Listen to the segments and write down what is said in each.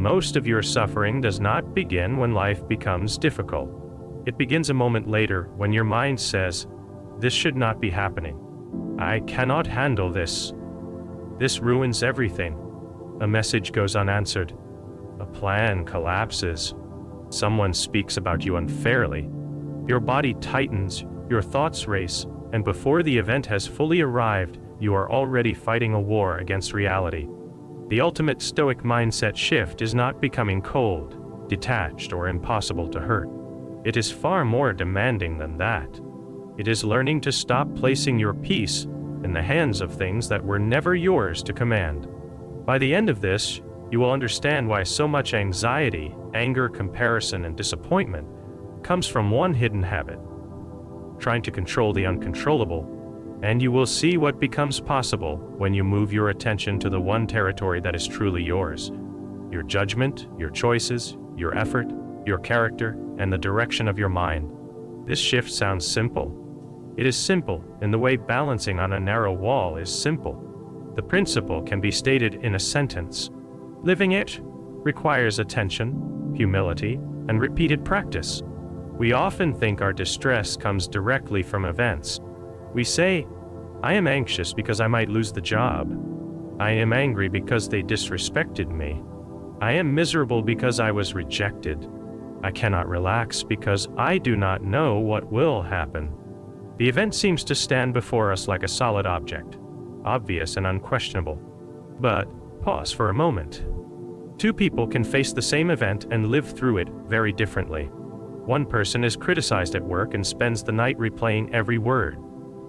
Most of your suffering does not begin when life becomes difficult. It begins a moment later when your mind says, "This should not be happening. I cannot handle this. This ruins everything." A message goes unanswered. A plan collapses. Someone speaks about you unfairly. Your body tightens, your thoughts race, and before the event has fully arrived, you are already fighting a war against reality. The ultimate Stoic mindset shift is not becoming cold, detached, or impossible to hurt. It is far more demanding than that. It is learning to stop placing your peace in the hands of things that were never yours to command. By the end of this, you will understand why so much anxiety, anger, comparison, and disappointment comes from one hidden habit: trying to control the uncontrollable, and you will see what becomes possible when you move your attention to the one territory that is truly yours: your judgment, your choices, your effort, your character, and the direction of your mind. This shift sounds simple. It is simple in the way balancing on a narrow wall is simple. The principle can be stated in a sentence. Living it requires attention, humility, and repeated practice. We often think our distress comes directly from events. We say, "I am anxious because I might lose the job. I am angry because they disrespected me. I am miserable because I was rejected. I cannot relax because I do not know what will happen." The event seems to stand before us like a solid object, obvious and unquestionable. But pause for a moment. Two people can face the same event and live through it very differently. One person is criticized at work and spends the night replaying every word,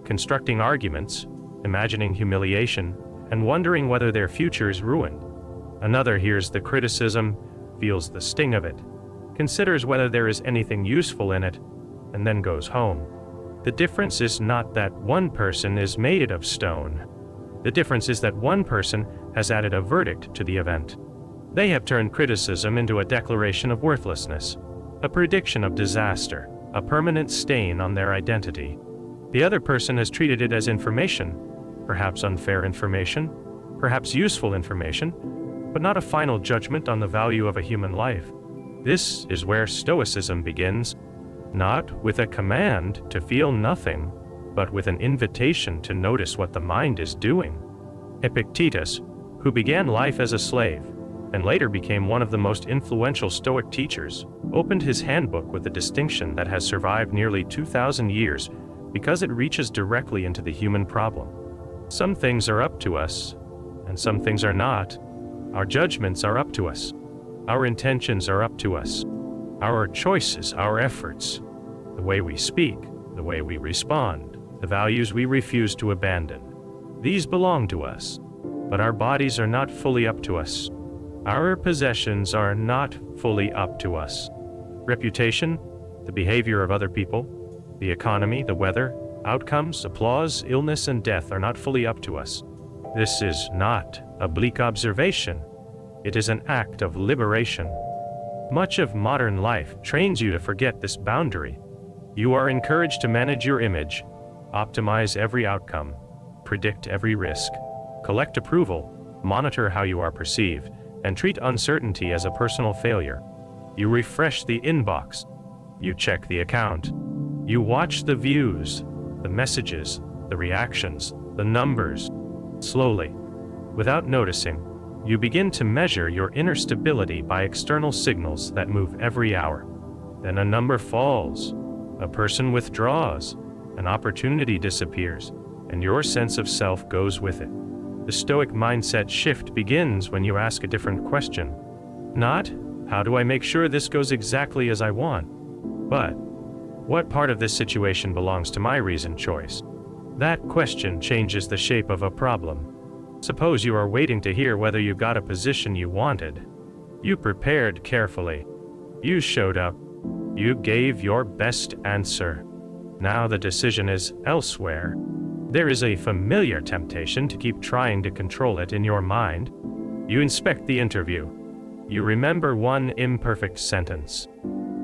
constructing arguments, imagining humiliation, and wondering whether their future is ruined. Another hears the criticism, feels the sting of it, considers whether there is anything useful in it, and then goes home. The difference is not that one person is made of stone. The difference is that one person has added a verdict to the event. They have turned criticism into a declaration of worthlessness, a prediction of disaster, a permanent stain on their identity. The other person has treated it as information, perhaps unfair information, perhaps useful information, but not a final judgment on the value of a human life. This is where Stoicism begins, not with a command to feel nothing, but with an invitation to notice what the mind is doing. Epictetus, who began life as a slave, and later became one of the most influential Stoic teachers, opened his handbook with a distinction that has survived nearly 2,000 years because it reaches directly into the human problem. Some things are up to us, and some things are not. Our judgments are up to us. Our intentions are up to us. Our choices, our efforts, the way we speak, the way we respond, the values we refuse to abandon. These belong to us, but our bodies are not fully up to us. Our possessions are not fully up to us. Reputation, the behavior of other people, the economy, the weather, outcomes, applause, illness, and death are not fully up to us. This is not a bleak observation. It is an act of liberation. Much of modern life trains you to forget this boundary. You are encouraged to manage your image, optimize every outcome, predict every risk, collect approval, monitor how you are perceived, and treat uncertainty as a personal failure. You refresh the inbox. You check the account. You watch the views, the messages, the reactions, the numbers. Slowly, without noticing, you begin to measure your inner stability by external signals that move every hour. Then a number falls, a person withdraws, an opportunity disappears, and your sense of self goes with it. The Stoic mindset shift begins when you ask a different question. Not, how do I make sure this goes exactly as I want? But, what part of this situation belongs to my reasoned choice? That question changes the shape of a problem. Suppose you are waiting to hear whether you got a position you wanted. You prepared carefully. You showed up. You gave your best answer. Now the decision is elsewhere. There is a familiar temptation to keep trying to control it in your mind. You inspect the interview. You remember one imperfect sentence.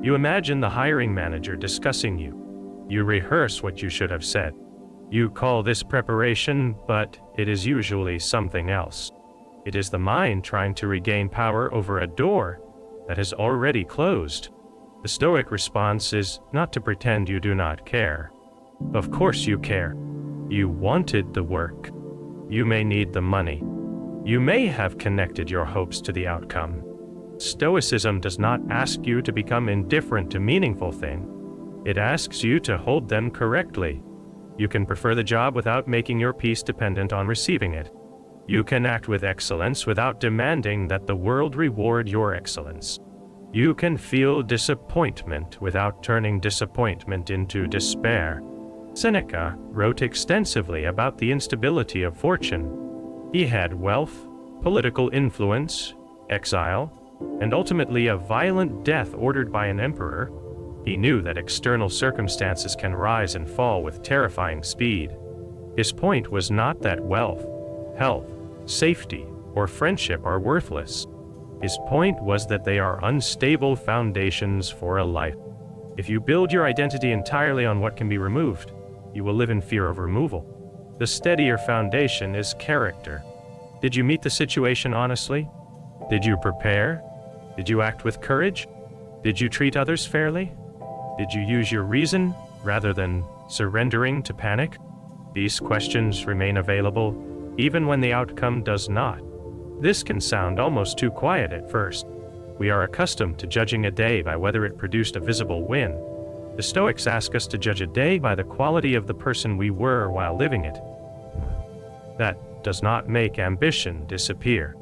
You imagine the hiring manager discussing you. You rehearse what you should have said. You call this preparation, but it is usually something else. It is the mind trying to regain power over a door that has already closed. The Stoic response is not to pretend you do not care. Of course you care. You wanted the work. You may need the money. You may have connected your hopes to the outcome. Stoicism does not ask you to become indifferent to meaningful things. It asks you to hold them correctly. You can prefer the job without making your peace dependent on receiving it. You can act with excellence without demanding that the world reward your excellence. You can feel disappointment without turning disappointment into despair. Seneca wrote extensively about the instability of fortune. He had wealth, political influence, exile, and ultimately a violent death ordered by an emperor. He knew that external circumstances can rise and fall with terrifying speed. His point was not that wealth, health, safety, or friendship are worthless. His point was that they are unstable foundations for a life. If you build your identity entirely on what can be removed, you will live in fear of removal. The steadier foundation is character. Did you meet the situation honestly? Did you prepare? Did you act with courage? Did you treat others fairly? Did you use your reason rather than surrendering to panic? These questions remain available even when the outcome does not. This can sound almost too quiet at first. We are accustomed to judging a day by whether it produced a visible win. The Stoics ask us to judge a day by the quality of the person we were while living it. That does not make ambition disappear.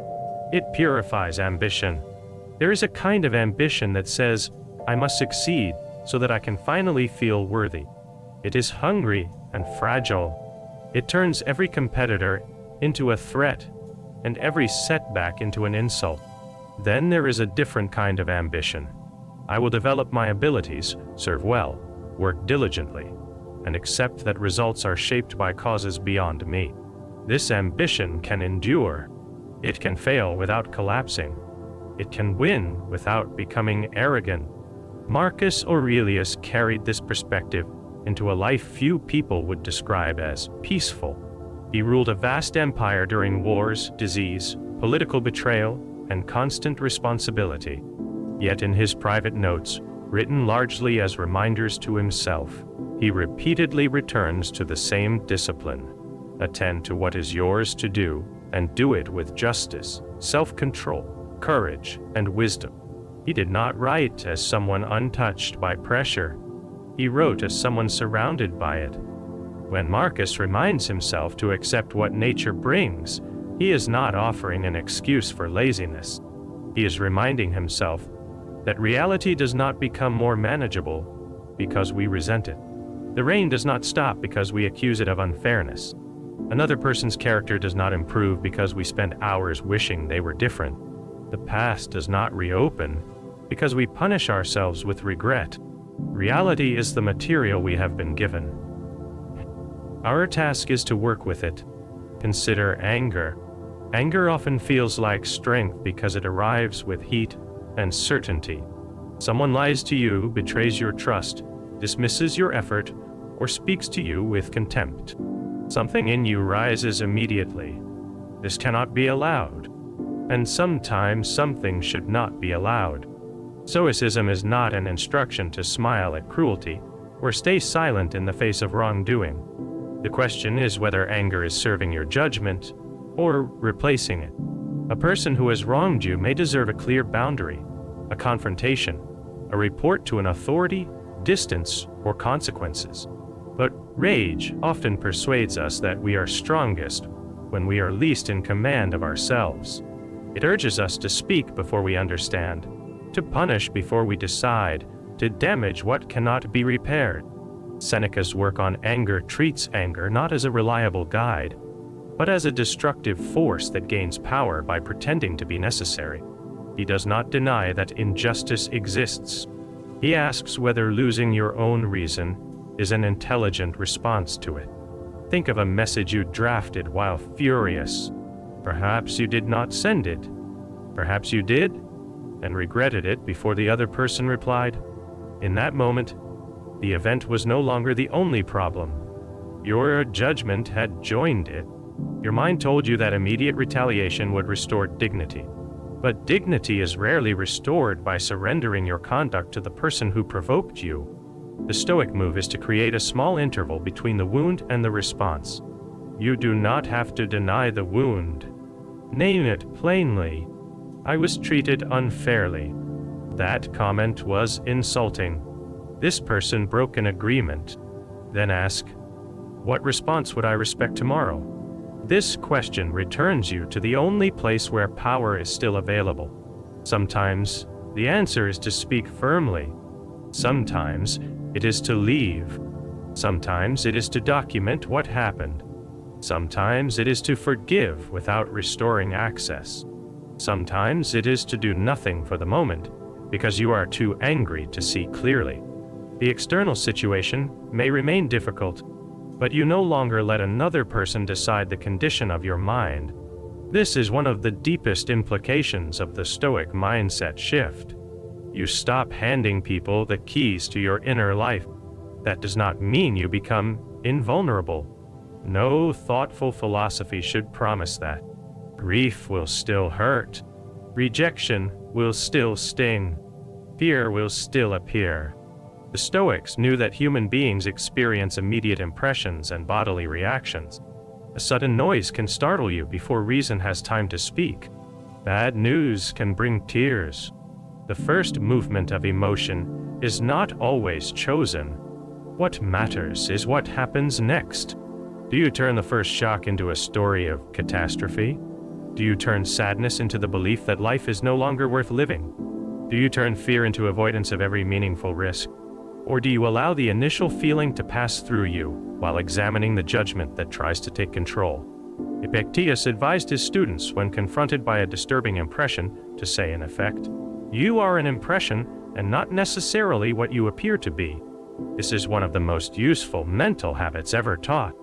It purifies ambition. There is a kind of ambition that says, I must succeed so that I can finally feel worthy. It is hungry and fragile. It turns every competitor into a threat and every setback into an insult. Then there is a different kind of ambition. I will develop my abilities, serve well, work diligently, and accept that results are shaped by causes beyond me. This ambition can endure. It can fail without collapsing. It can win without becoming arrogant. Marcus Aurelius carried this perspective into a life few people would describe as peaceful. He ruled a vast empire during wars, disease, political betrayal, and constant responsibility. Yet in his private notes, written largely as reminders to himself, he repeatedly returns to the same discipline. Attend to what is yours to do, and do it with justice, self-control, courage, and wisdom. He did not write as someone untouched by pressure. He wrote as someone surrounded by it. When Marcus reminds himself to accept what nature brings, he is not offering an excuse for laziness. He is reminding himself that reality does not become more manageable because we resent it. The rain does not stop because we accuse it of unfairness. Another person's character does not improve because we spend hours wishing they were different. The past does not reopen because we punish ourselves with regret. Reality is the material we have been given. Our task is to work with it. Consider anger. Anger often feels like strength because it arrives with heat and certainty. Someone lies to you, betrays your trust, dismisses your effort, or speaks to you with contempt. Something in you rises immediately. This cannot be allowed. And sometimes something should not be allowed. Stoicism is not an instruction to smile at cruelty or stay silent in the face of wrongdoing. The question is whether anger is serving your judgment or replacing it. A person who has wronged you may deserve a clear boundary, a confrontation, a report to an authority, distance, or consequences. But rage often persuades us that we are strongest when we are least in command of ourselves. It urges us to speak before we understand, to punish before we decide, to damage what cannot be repaired. Seneca's work on anger treats anger not as a reliable guide, but as a destructive force that gains power by pretending to be necessary. He does not deny that injustice exists. He asks whether losing your own reason is an intelligent response to it. Think of a message you drafted while furious. Perhaps you did not send it. Perhaps you did, and regretted it before the other person replied. In that moment, the event was no longer the only problem. Your judgment had joined it. Your mind told you that immediate retaliation would restore dignity. But dignity is rarely restored by surrendering your conduct to the person who provoked you. The Stoic move is to create a small interval between the wound and the response. You do not have to deny the wound. Name it plainly. I was treated unfairly. That comment was insulting. This person broke an agreement. Then ask, what response would I respect tomorrow? This question returns you to the only place where power is still available. Sometimes the answer is to speak firmly. Sometimes it is to leave. Sometimes it is to document what happened. Sometimes it is to forgive without restoring access. Sometimes it is to do nothing for the moment because you are too angry to see clearly. The external situation may remain difficult, but you no longer let another person decide the condition of your mind. This is one of the deepest implications of the Stoic mindset shift. You stop handing people the keys to your inner life. That does not mean you become invulnerable. No thoughtful philosophy should promise that. Grief will still hurt. Rejection will still sting. Fear will still appear. The Stoics knew that human beings experience immediate impressions and bodily reactions. A sudden noise can startle you before reason has time to speak. Bad news can bring tears. The first movement of emotion is not always chosen. What matters is what happens next. Do you turn the first shock into a story of catastrophe? Do you turn sadness into the belief that life is no longer worth living? Do you turn fear into avoidance of every meaningful risk? Or do you allow the initial feeling to pass through you while examining the judgment that tries to take control? Epictetus advised his students when confronted by a disturbing impression to say in effect, "You are an impression and not necessarily what you appear to be." This is one of the most useful mental habits ever taught.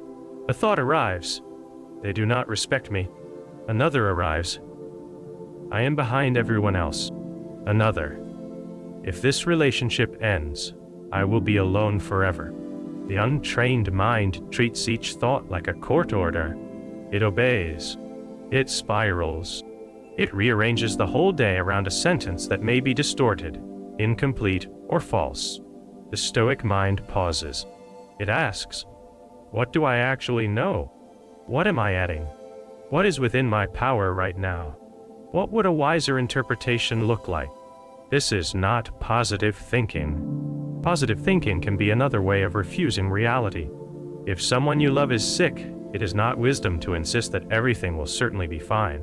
A thought arrives. They do not respect me. Another arrives. I am behind everyone else. Another. If this relationship ends, I will be alone forever. The untrained mind treats each thought like a court order. It obeys. It spirals. It rearranges the whole day around a sentence that may be distorted, incomplete, or false. The Stoic mind pauses. It asks, what do I actually know? What am I adding? What is within my power right now? What would a wiser interpretation look like? This is not positive thinking. Positive thinking can be another way of refusing reality. If someone you love is sick, it is not wisdom to insist that everything will certainly be fine.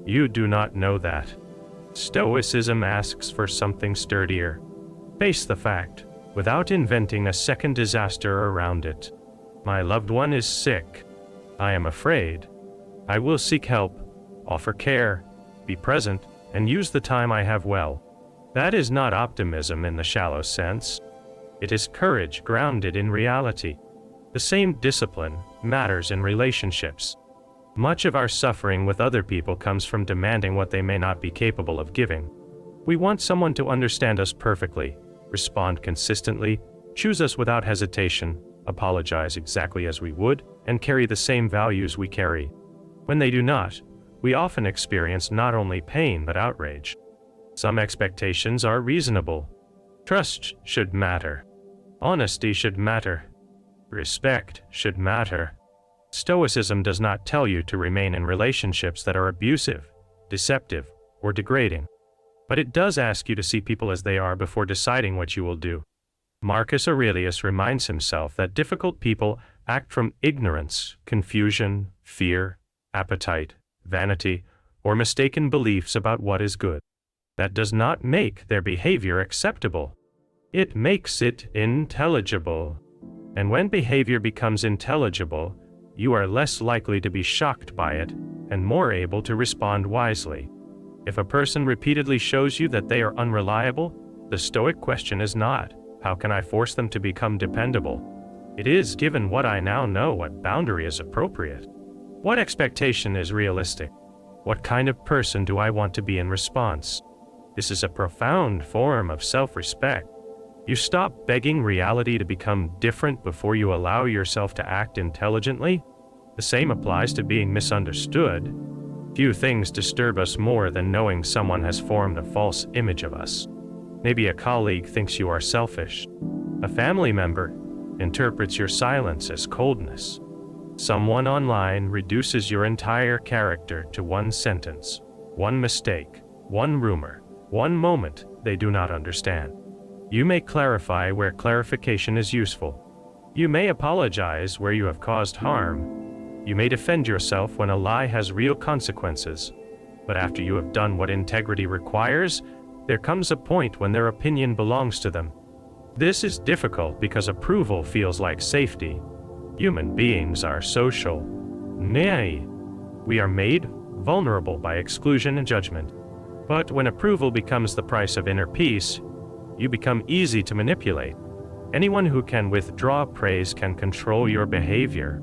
You do not know that. Stoicism asks for something sturdier. Face the fact, without inventing a second disaster around it. My loved one is sick. I am afraid. I will seek help, offer care, be present, and use the time I have well. That is not optimism in the shallow sense. It is courage grounded in reality. The same discipline matters in relationships. Much of our suffering with other people comes from demanding what they may not be capable of giving. We want someone to understand us perfectly, respond consistently, choose us without hesitation, apologize exactly as we would, and carry the same values we carry. When they do not, we often experience not only pain but outrage. Some expectations are reasonable. Trust should matter. Honesty should matter. Respect should matter. Stoicism does not tell you to remain in relationships that are abusive, deceptive, or degrading. But it does ask you to see people as they are before deciding what you will do. Marcus Aurelius reminds himself that difficult people act from ignorance, confusion, fear, appetite, vanity, or mistaken beliefs about what is good. That does not make their behavior acceptable. It makes it intelligible. And when behavior becomes intelligible, you are less likely to be shocked by it and more able to respond wisely. If a person repeatedly shows you that they are unreliable, the Stoic question is not, how can I force them to become dependable? It is, given what I now know, what boundary is appropriate? What expectation is realistic? What kind of person do I want to be in response? This is a profound form of self-respect. You stop begging reality to become different before you allow yourself to act intelligently. The same applies to being misunderstood. Few things disturb us more than knowing someone has formed a false image of us. Maybe a colleague thinks you are selfish. A family member interprets your silence as coldness. Someone online reduces your entire character to one sentence, one mistake, one rumor, one moment they do not understand. You may clarify where clarification is useful. You may apologize where you have caused harm. You may defend yourself when a lie has real consequences. But after you have done what integrity requires, there comes a point when their opinion belongs to them. This is difficult because approval feels like safety. Human beings are social. Nay, we are made vulnerable by exclusion and judgment. But when approval becomes the price of inner peace, you become easy to manipulate. Anyone who can withdraw praise can control your behavior.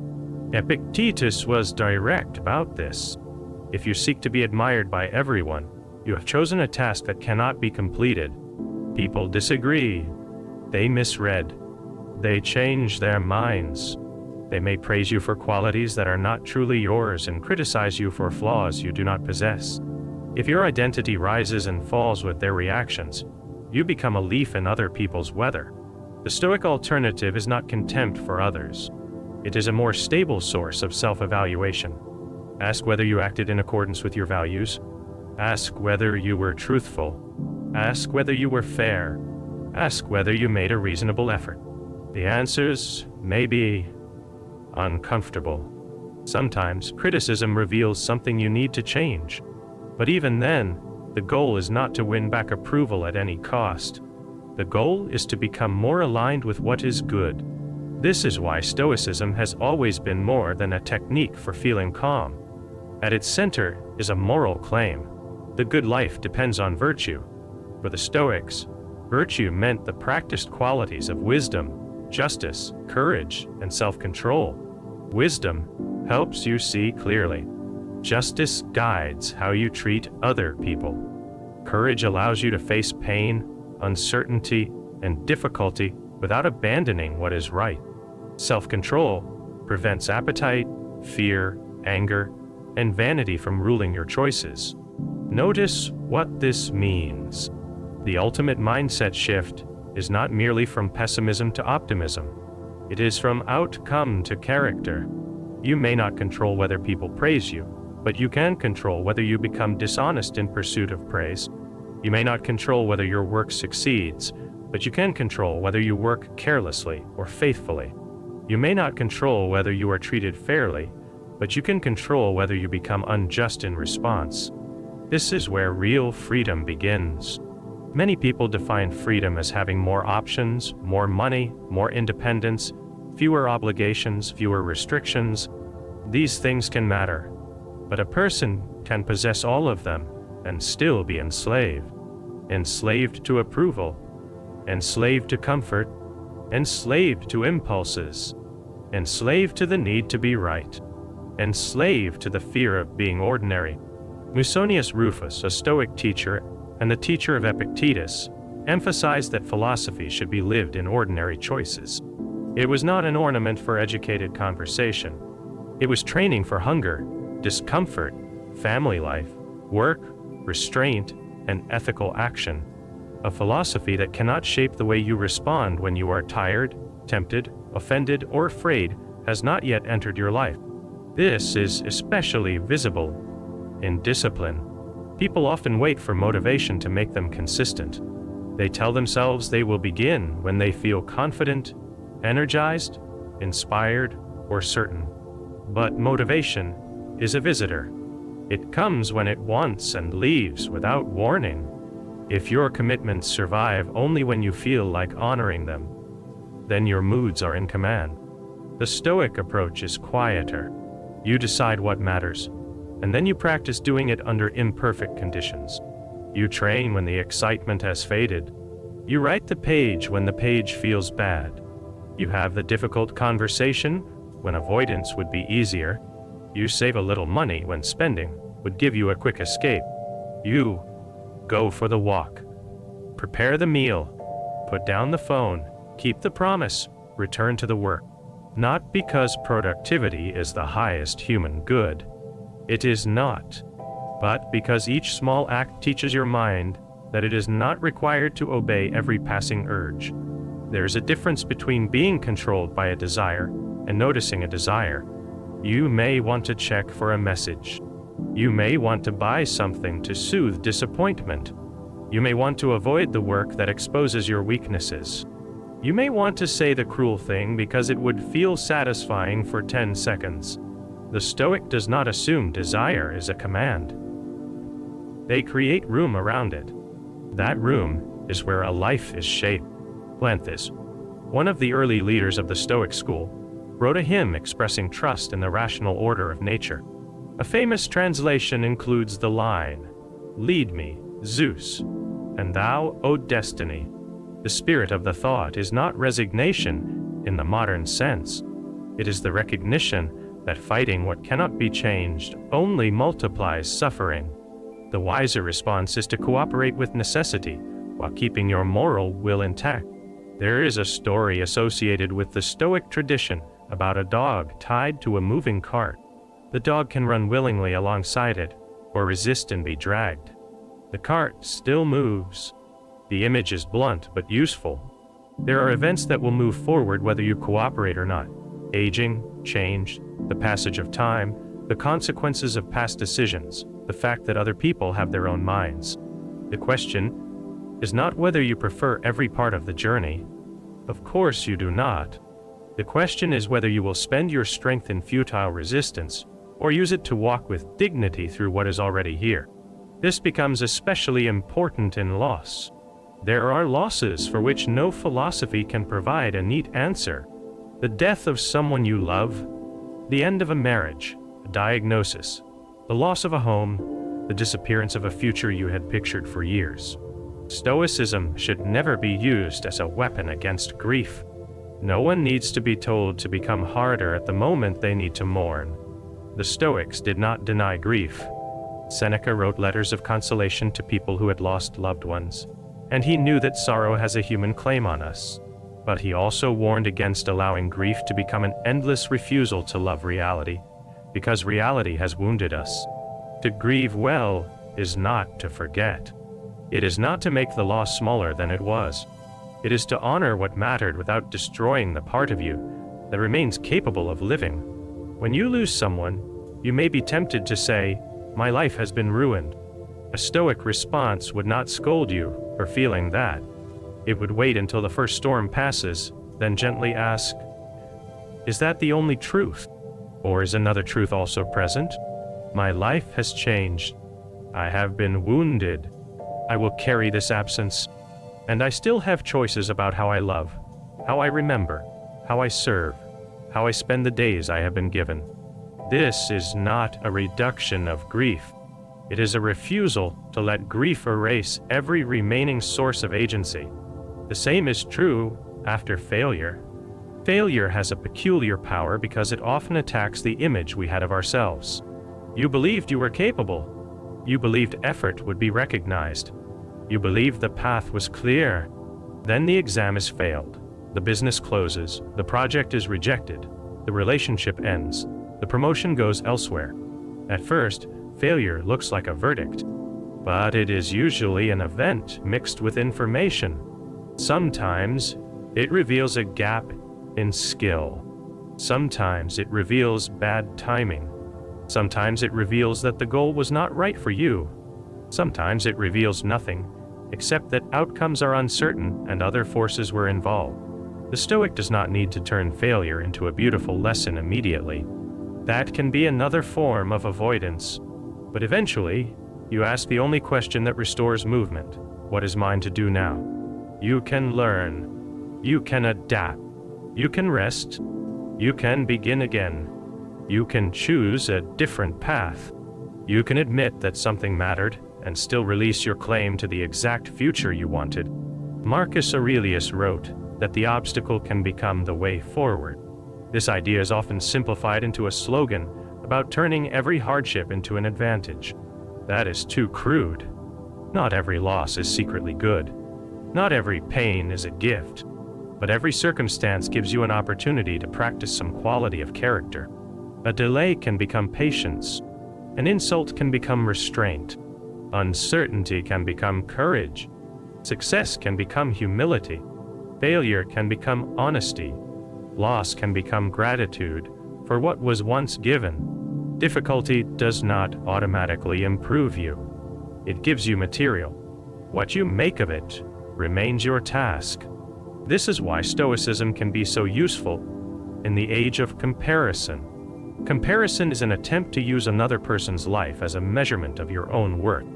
Epictetus was direct about this. If you seek to be admired by everyone, you have chosen a task that cannot be completed. People disagree. They misread. They change their minds. They may praise you for qualities that are not truly yours and criticize you for flaws you do not possess. If your identity rises and falls with their reactions, you become a leaf in other people's weather. The Stoic alternative is not contempt for others. It is a more stable source of self-evaluation. Ask whether you acted in accordance with your values. Ask whether you were truthful. Ask whether you were fair. Ask whether you made a reasonable effort. The answers may be uncomfortable. Sometimes criticism reveals something you need to change. But even then, the goal is not to win back approval at any cost. The goal is to become more aligned with what is good. This is why Stoicism has always been more than a technique for feeling calm. At its center is a moral claim. The good life depends on virtue. For the Stoics, virtue meant the practiced qualities of wisdom, justice, courage, and self-control. Wisdom helps you see clearly. Justice guides how you treat other people. Courage allows you to face pain, uncertainty, and difficulty without abandoning what is right. Self-control prevents appetite, fear, anger, and vanity from ruling your choices. Notice what this means. The ultimate mindset shift is not merely from pessimism to optimism. It is from outcome to character. You may not control whether people praise you, but you can control whether you become dishonest in pursuit of praise. You may not control whether your work succeeds, but you can control whether you work carelessly or faithfully. You may not control whether you are treated fairly, but you can control whether you become unjust in response. This is where real freedom begins. Many people define freedom as having more options, more money, more independence, fewer obligations, fewer restrictions. These things can matter, but a person can possess all of them and still be enslaved. Enslaved to approval, enslaved to comfort, enslaved to impulses, enslaved to the need to be right, enslaved to the fear of being ordinary. Musonius Rufus, a Stoic teacher and the teacher of Epictetus, emphasized that philosophy should be lived in ordinary choices. It was not an ornament for educated conversation. It was training for hunger, discomfort, family life, work, restraint, and ethical action. A philosophy that cannot shape the way you respond when you are tired, tempted, offended, or afraid has not yet entered your life. This is especially visible in discipline. People often wait for motivation to make them consistent. They tell themselves they will begin when they feel confident, energized, inspired, or certain. But motivation is a visitor. It comes when it wants and leaves without warning. If your commitments survive only when you feel like honoring them, then your moods are in command. The Stoic approach is quieter. You decide what matters, and then you practice doing it under imperfect conditions. You train when the excitement has faded. You write the page when the page feels bad. You have the difficult conversation when avoidance would be easier. You save a little money when spending would give you a quick escape. You go for the walk. Prepare the meal. Put down the phone. Keep the promise. Return to the work. Not because productivity is the highest human good. It is not. But because each small act teaches your mind that it is not required to obey every passing urge. There is a difference between being controlled by a desire and noticing a desire. You may want to check for a message. You may want to buy something to soothe disappointment. You may want to avoid the work that exposes your weaknesses. You may want to say the cruel thing because it would feel satisfying for 10 seconds. The Stoic does not assume desire is a command. They create room around it. That room is where a life is shaped. Cleanthes, one of the early leaders of the Stoic school, wrote a hymn expressing trust in the rational order of nature. A famous translation includes the line, "Lead me, Zeus, and thou, O destiny." The spirit of the thought is not resignation in the modern sense. It is the recognition that fighting what cannot be changed only multiplies suffering. The wiser response is to cooperate with necessity while keeping your moral will intact. There is a story associated with the Stoic tradition about a dog tied to a moving cart. The dog can run willingly alongside it, or resist and be dragged. The cart still moves. The image is blunt but useful. There are events that will move forward whether you cooperate or not. Aging, change, the passage of time, the consequences of past decisions, the fact that other people have their own minds. The question is not whether you prefer every part of the journey. Of course you do not. The question is whether you will spend your strength in futile resistance or use it to walk with dignity through what is already here. This becomes especially important in loss. There are losses for which no philosophy can provide a neat answer. The death of someone you love, the end of a marriage, a diagnosis, the loss of a home, the disappearance of a future you had pictured for years. Stoicism should never be used as a weapon against grief. No one needs to be told to become harder at the moment they need to mourn. The Stoics did not deny grief. Seneca wrote letters of consolation to people who had lost loved ones, and he knew that sorrow has a human claim on us. But he also warned against allowing grief to become an endless refusal to love reality, because reality has wounded us. To grieve well is not to forget. It is not to make the loss smaller than it was. It is to honor what mattered without destroying the part of you that remains capable of living. When you lose someone, you may be tempted to say, "My life has been ruined." A Stoic response would not scold you for feeling that. It would wait until the first storm passes, then gently ask, "Is that the only truth? Or is another truth also present? My life has changed. I have been wounded. I will carry this absence. And I still have choices about how I love, how I remember, how I serve, how I spend the days I have been given." This is not a reduction of grief. It is a refusal to let grief erase every remaining source of agency. The same is true after failure. Failure has a peculiar power because it often attacks the image we had of ourselves. You believed you were capable. You believed effort would be recognized. You believed the path was clear. Then the exam is failed. The business closes. The project is rejected. The relationship ends. The promotion goes elsewhere. At first, failure looks like a verdict, but it is usually an event mixed with information. Sometimes it reveals a gap in skill. Sometimes it reveals bad timing. Sometimes it reveals that the goal was not right for you. Sometimes it reveals nothing, except that outcomes are uncertain and other forces were involved. The Stoic does not need to turn failure into a beautiful lesson immediately. That can be another form of avoidance. But eventually, you ask the only question that restores movement. What is mine to do now? You can learn. You can adapt. You can rest. You can begin again. You can choose a different path. You can admit that something mattered and still release your claim to the exact future you wanted. Marcus Aurelius wrote that the obstacle can become the way forward. This idea is often simplified into a slogan about turning every hardship into an advantage. That is too crude. Not every loss is secretly good. Not every pain is a gift. But every circumstance gives you an opportunity to practice some quality of character. A delay can become patience. An insult can become restraint. Uncertainty can become courage. Success can become humility. Failure can become honesty. Loss can become gratitude for what was once given. Difficulty does not automatically improve you. It gives you material. What you make of it remains your task. This is why Stoicism can be so useful in the age of comparison. Comparison is an attempt to use another person's life as a measurement of your own worth.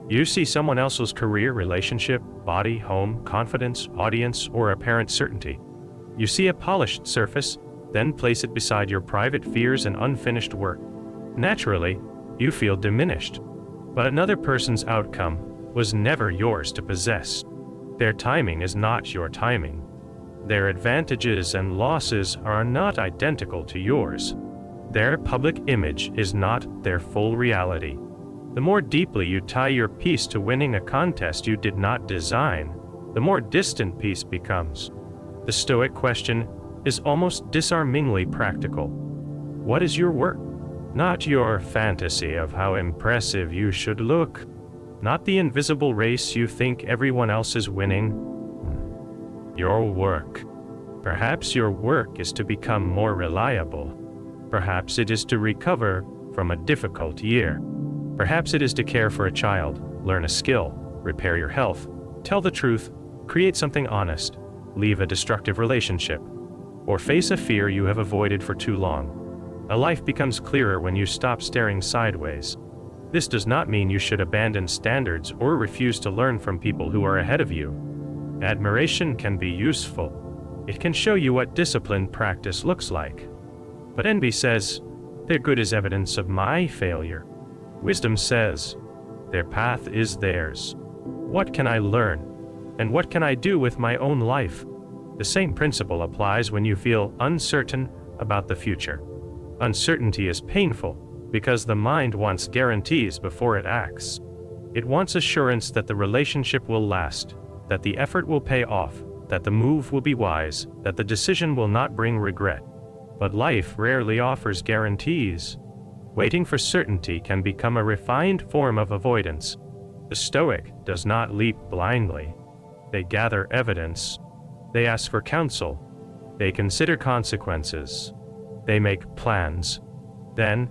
You see someone else's career, relationship, body, home, confidence, audience, or apparent certainty. You see a polished surface, then place it beside your private fears and unfinished work. Naturally, you feel diminished. But another person's outcome was never yours to possess. Their timing is not your timing. Their advantages and losses are not identical to yours. Their public image is not their full reality. The more deeply you tie your peace to winning a contest you did not design, the more distant peace becomes. The Stoic question is almost disarmingly practical. What is your work? Not your fantasy of how impressive you should look. Not the invisible race you think everyone else is winning. Your work. Perhaps your work is to become more reliable. Perhaps it is to recover from a difficult year. Perhaps it is to care for a child, learn a skill, repair your health, tell the truth, create something honest, leave a destructive relationship, or face a fear you have avoided for too long. A life becomes clearer when you stop staring sideways. This does not mean you should abandon standards or refuse to learn from people who are ahead of you. Admiration can be useful. It can show you what disciplined practice looks like. But envy says, their good is evidence of my failure. Wisdom says, their path is theirs. What can I learn? And what can I do with my own life? The same principle applies when you feel uncertain about the future. Uncertainty is painful because the mind wants guarantees before it acts. It wants assurance that the relationship will last, that the effort will pay off, that the move will be wise, that the decision will not bring regret. But life rarely offers guarantees. Waiting for certainty can become a refined form of avoidance. The Stoic does not leap blindly. They gather evidence. They ask for counsel. They consider consequences. They make plans. Then,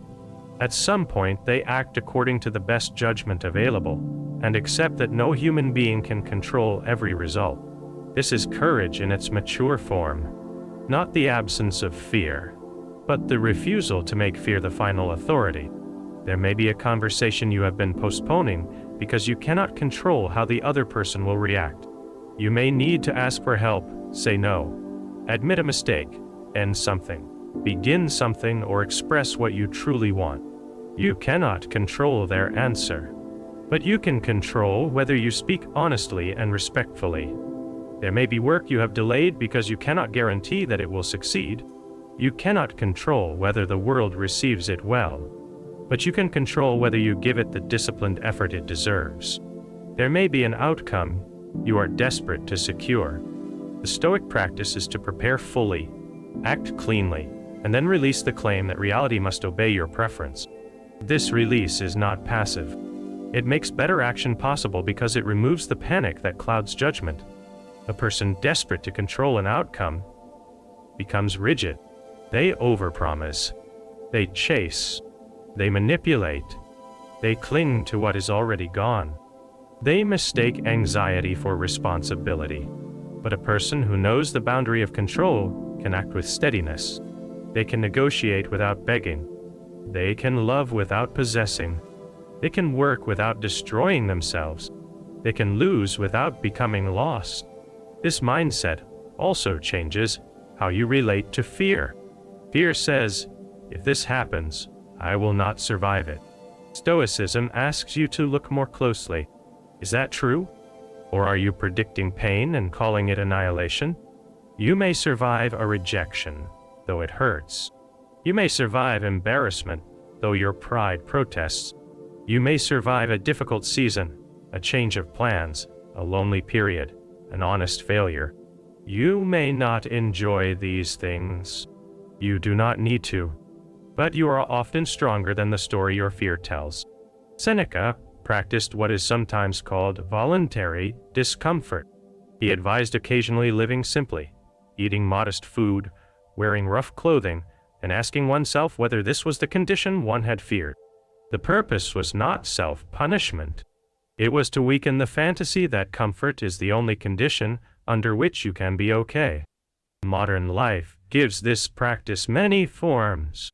at some point, they act according to the best judgment available, and accept that no human being can control every result. This is courage in its mature form. Not the absence of fear, but the refusal to make fear the final authority. There may be a conversation you have been postponing because you cannot control how the other person will react. You may need to ask for help, say no, admit a mistake, end something, begin something, or express what you truly want. You cannot control their answer, but you can control whether you speak honestly and respectfully. There may be work you have delayed because you cannot guarantee that it will succeed. You cannot control whether the world receives it well, but you can control whether you give it the disciplined effort it deserves. There may be an outcome you are desperate to secure. The Stoic practice is to prepare fully, act cleanly, and then release the claim that reality must obey your preference. This release is not passive. It makes better action possible because it removes the panic that clouds judgment. A person desperate to control an outcome becomes rigid. They overpromise. They chase. They manipulate. They cling to what is already gone. They mistake anxiety for responsibility. But a person who knows the boundary of control can act with steadiness. They can negotiate without begging. They can love without possessing. They can work without destroying themselves. They can lose without becoming lost. This mindset also changes how you relate to fear. Fear says, if this happens, I will not survive it. Stoicism asks you to look more closely. Is that true? Or are you predicting pain and calling it annihilation? You may survive a rejection, though it hurts. You may survive embarrassment, though your pride protests. You may survive a difficult season, a change of plans, a lonely period, an honest failure. You may not enjoy these things. You do not need to. But you are often stronger than the story your fear tells. Seneca practiced what is sometimes called voluntary discomfort. He advised occasionally living simply, eating modest food, wearing rough clothing, and asking oneself whether this was the condition one had feared. The purpose was not self-punishment. It was to weaken the fantasy that comfort is the only condition under which you can be okay. Modern life gives this practice many forms.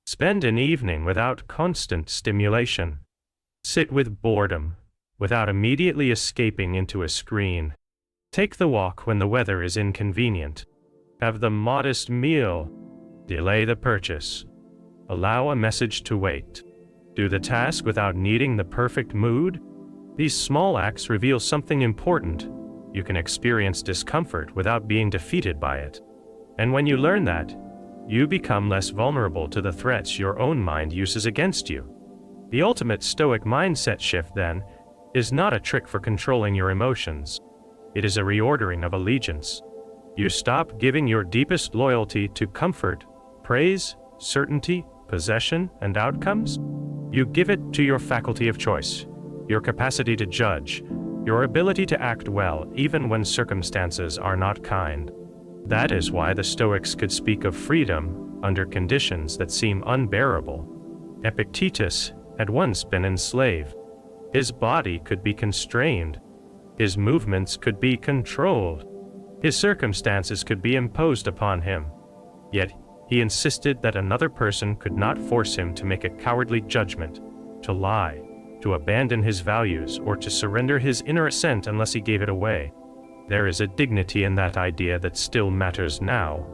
Spend an evening without constant stimulation. Sit with boredom, without immediately escaping into a screen. Take the walk when the weather is inconvenient. Have the modest meal. Delay the purchase. Allow a message to wait. Do the task without needing the perfect mood. These small acts reveal something important. You can experience discomfort without being defeated by it. And when you learn that, you become less vulnerable to the threats your own mind uses against you. The ultimate Stoic mindset shift, then, is not a trick for controlling your emotions. It is a reordering of allegiance. You stop giving your deepest loyalty to comfort, praise, certainty, possession, and outcomes. You give it to your faculty of choice, your capacity to judge, your ability to act well even when circumstances are not kind. That is why the Stoics could speak of freedom under conditions that seem unbearable. Epictetus had once been enslaved. His body could be constrained. His movements could be controlled. His circumstances could be imposed upon him. Yet he insisted that another person could not force him to make a cowardly judgment, to lie, to abandon his values, or to surrender his inner assent unless he gave it away. There is a dignity in that idea that still matters now.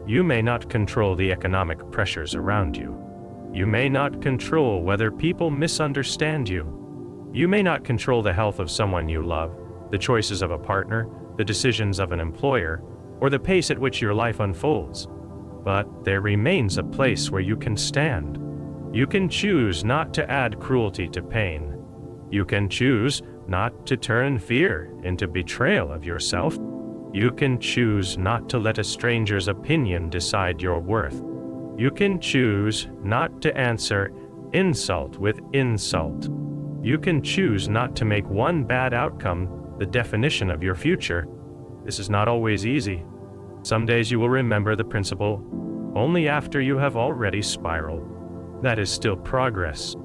You may not control the economic pressures around you. You may not control whether people misunderstand you. You may not control the health of someone you love, the choices of a partner, the decisions of an employer, or the pace at which your life unfolds. But there remains a place where you can stand. You can choose not to add cruelty to pain. You can choose not to turn fear into betrayal of yourself. You can choose not to let a stranger's opinion decide your worth. You can choose not to answer insult with insult. You can choose not to make one bad outcome the definition of your future. This is not always easy. Some days you will remember the principle only after you have already spiraled. That is still progress.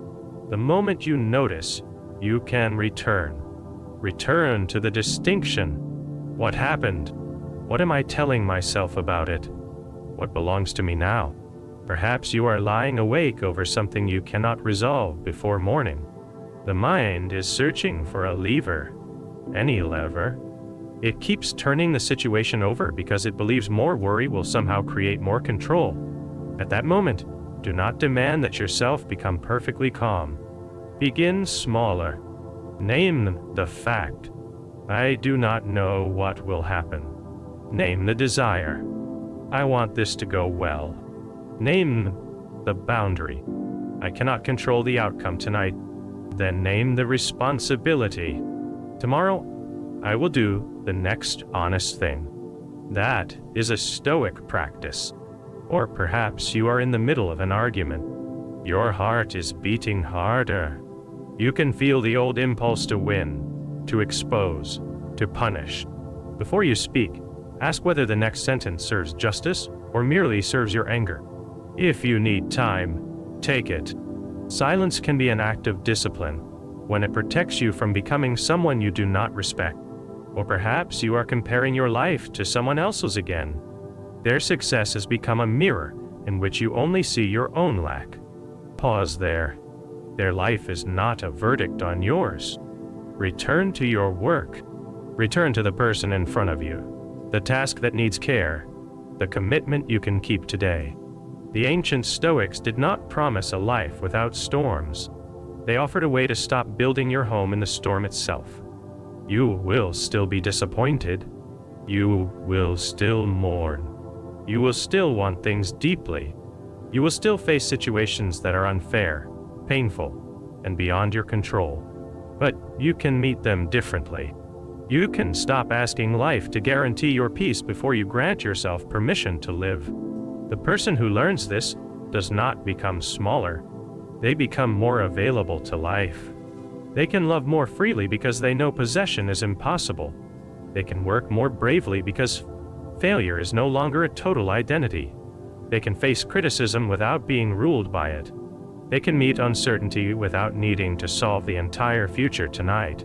The moment you notice, you can return. Return to the distinction. What happened? What am I telling myself about it? What belongs to me now? Perhaps you are lying awake over something you cannot resolve before morning. The mind is searching for a lever. Any lever. It keeps turning the situation over because it believes more worry will somehow create more control. At that moment, do not demand that yourself become perfectly calm. Begin smaller. Name the fact. I do not know what will happen. Name the desire. I want this to go well. Name the boundary. I cannot control the outcome tonight. Then name the responsibility. Tomorrow, I will do the next honest thing. That is a Stoic practice. Or perhaps you are in the middle of an argument. Your heart is beating harder. You can feel the old impulse to win, to expose, to punish. Before you speak, ask whether the next sentence serves justice or merely serves your anger. If you need time, take it. Silence can be an act of discipline when it protects you from becoming someone you do not respect. Or perhaps you are comparing your life to someone else's again. Their success has become a mirror in which you only see your own lack. Pause there. Their life is not a verdict on yours. Return to your work. Return to the person in front of you, the task that needs care, the commitment you can keep today. The ancient Stoics did not promise a life without storms. They offered a way to stop building your home in the storm itself. You will still be disappointed. You will still mourn. You will still want things deeply. You will still face situations that are unfair, painful, and beyond your control. But you can meet them differently. You can stop asking life to guarantee your peace before you grant yourself permission to live. The person who learns this does not become smaller. They become more available to life. They can love more freely because they know possession is impossible. They can work more bravely because failure is no longer a total identity. They can face criticism without being ruled by it. They can meet uncertainty without needing to solve the entire future tonight.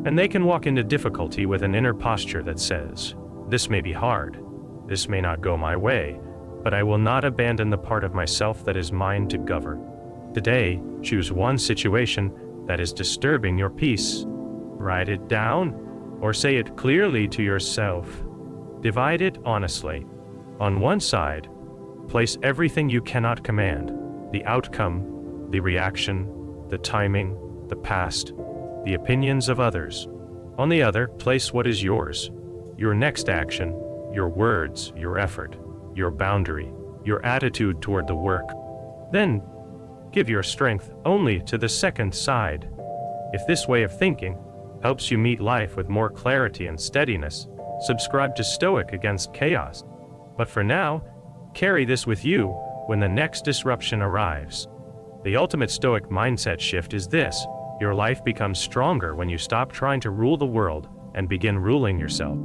And they can walk into difficulty with an inner posture that says, "This may be hard. This may not go my way, but I will not abandon the part of myself that is mine to govern." Today, choose one situation that is disturbing your peace. Write it down, or say it clearly to yourself. Divide it honestly. On one side, place everything you cannot command: the outcome, the reaction, the timing, the past, the opinions of others. On the other, place what is yours: your next action, your words, your effort, your boundary, your attitude toward the work. Then, give your strength only to the second side. If this way of thinking helps you meet life with more clarity and steadiness, subscribe to Stoic Against Chaos. But for now, carry this with you when the next disruption arrives. The ultimate Stoic mindset shift is this: your life becomes stronger when you stop trying to rule the world and begin ruling yourself.